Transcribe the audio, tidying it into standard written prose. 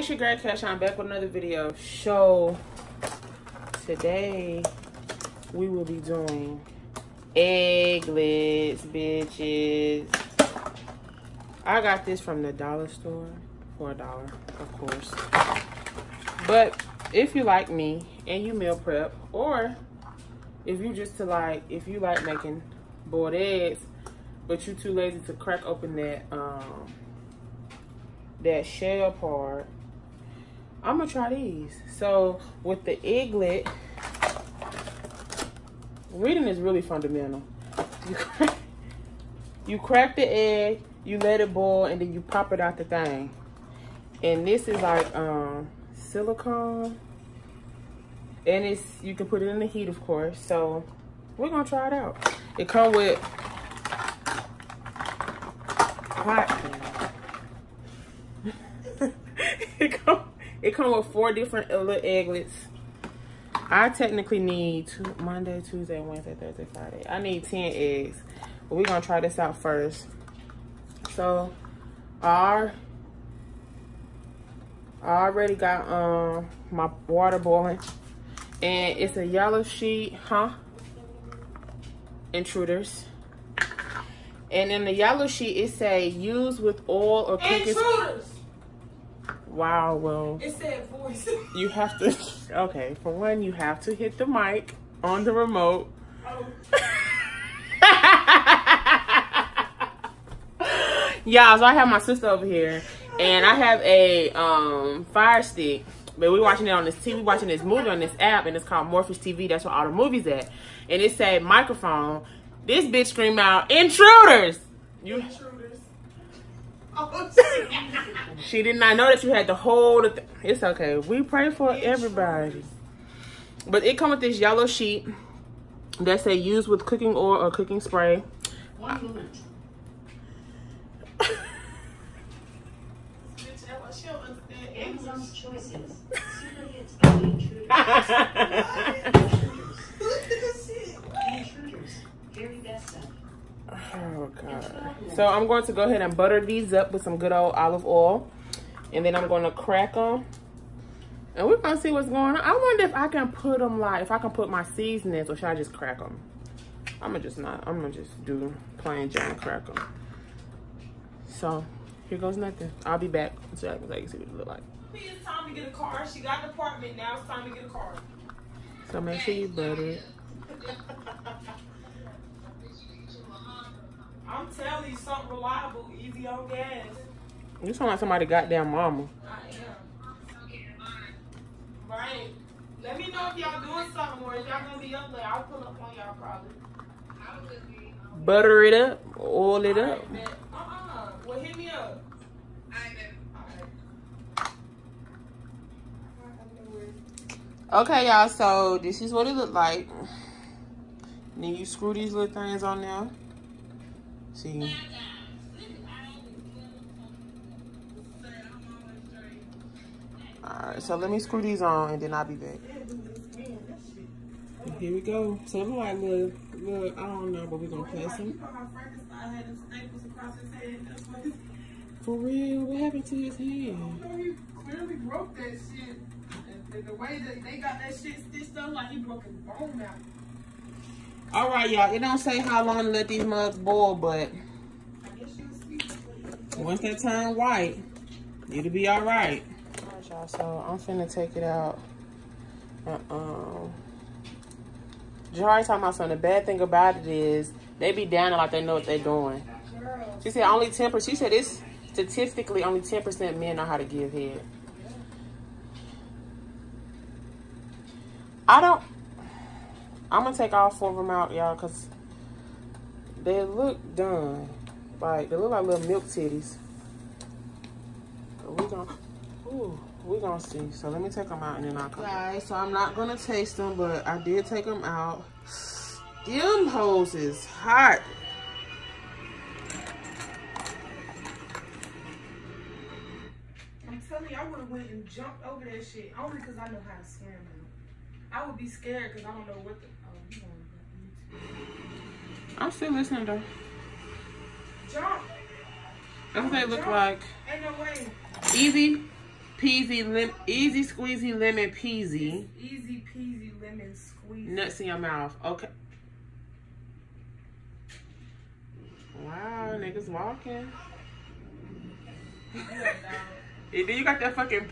it's your girl Cash. I'm back with another video. So today we will be doing egglets, bitches. I got this from the dollar store for $1, of course. But if you like me and you meal prep, or if you just if you like making boiled eggs, but you too lazy to crack open that shell part, I'm gonna try these. So with the egglet, reading is really fundamental. You crack the egg, you let it boil, and then you pop it out the thing. And this is like silicone, and you can put it in the heat, of course. So we're gonna try it out. It comes with it come with 4 different little egglets. I technically need Monday, Tuesday, Wednesday, Thursday, Friday. I need 10 eggs. But we're gonna try this out first. So I already got my water boiling, and it's a yellow sheet, intruders. And in the yellow sheet it say use with oil or cooking. Intruders. Wow, well, it said voice. You have to, okay, for one, you have to hit the mic on the remote. Oh. Yeah, so I have my sister over here, and I have a Fire Stick, but we're watching it on this TV, watching this movie on this app, and it's called Morpheus TV. That's where all the movies at. And it said microphone. This bitch screamed out, intruders! Intruders. Oh, she did not know that you had to hold it. It's okay. We pray for everybody. But it comes with this yellow sheet that say use with cooking oil or cooking spray. 1 moment. Amazon's choices. Superhits by the intruders. Very best stuff. Oh God. So I'm going to go ahead and butter these up with some good old olive oil, and then I'm going to crack them, and we're going to see what's going on. I wonder if I can put them if I can put my seasonings, or should I just crack them? I'm gonna just do plain Jane crack them. So here goes nothing. I'll be back so I can see what it look like. It's time to get a car. She got an apartment. Now it's time to get a car. So make sure you butter it. I'm telling you, something reliable, easy on gas. You sound like somebody goddamn mama. I am. Right. Let me know if y'all doing something, or if y'all gonna be up there. I'll pull up on y'all probably. Butter it up, oil it up. Well, hit me up. Okay, y'all, so this is what it look like. Then you screw these little things on there. See. Alright, so let me screw these on, and then I'll be back. Here we go. So it look like little, I don't know, but we're gonna place them. For real, what happened to his hand? He clearly broke that shit. And the way that they got that shit stitched up, like he broke his bone out. All right, y'all. It don't say how long to let these mugs boil, but once they turn white, it'll be all right. All right, y'all. So I'm finna take it out. Jari talking about something. The bad thing about it is they be down like they know what they're doing. She said only 10%. She said it's statistically only 10% men know how to give head. I'm gonna take all 4 of them out, y'all, because they look done. Like, they look like little milk titties. But we gonna see. So let me take them out, and then I'll come. Guys, so I'm not gonna taste them, but I did take them out. Them hoes is hot. I'm telling you, I would have went and jumped over that shit only because I know how to scam them. I would be scared because I don't know what the. I'm still listening though. Jump. That's what they look like. Ain't no way. Easy. peasy, easy squeezy lemon peasy. It's easy peasy lemon squeeze. Nuts in your mouth. Okay. Wow, niggas walking. Yeah, dog. And then you got that fucking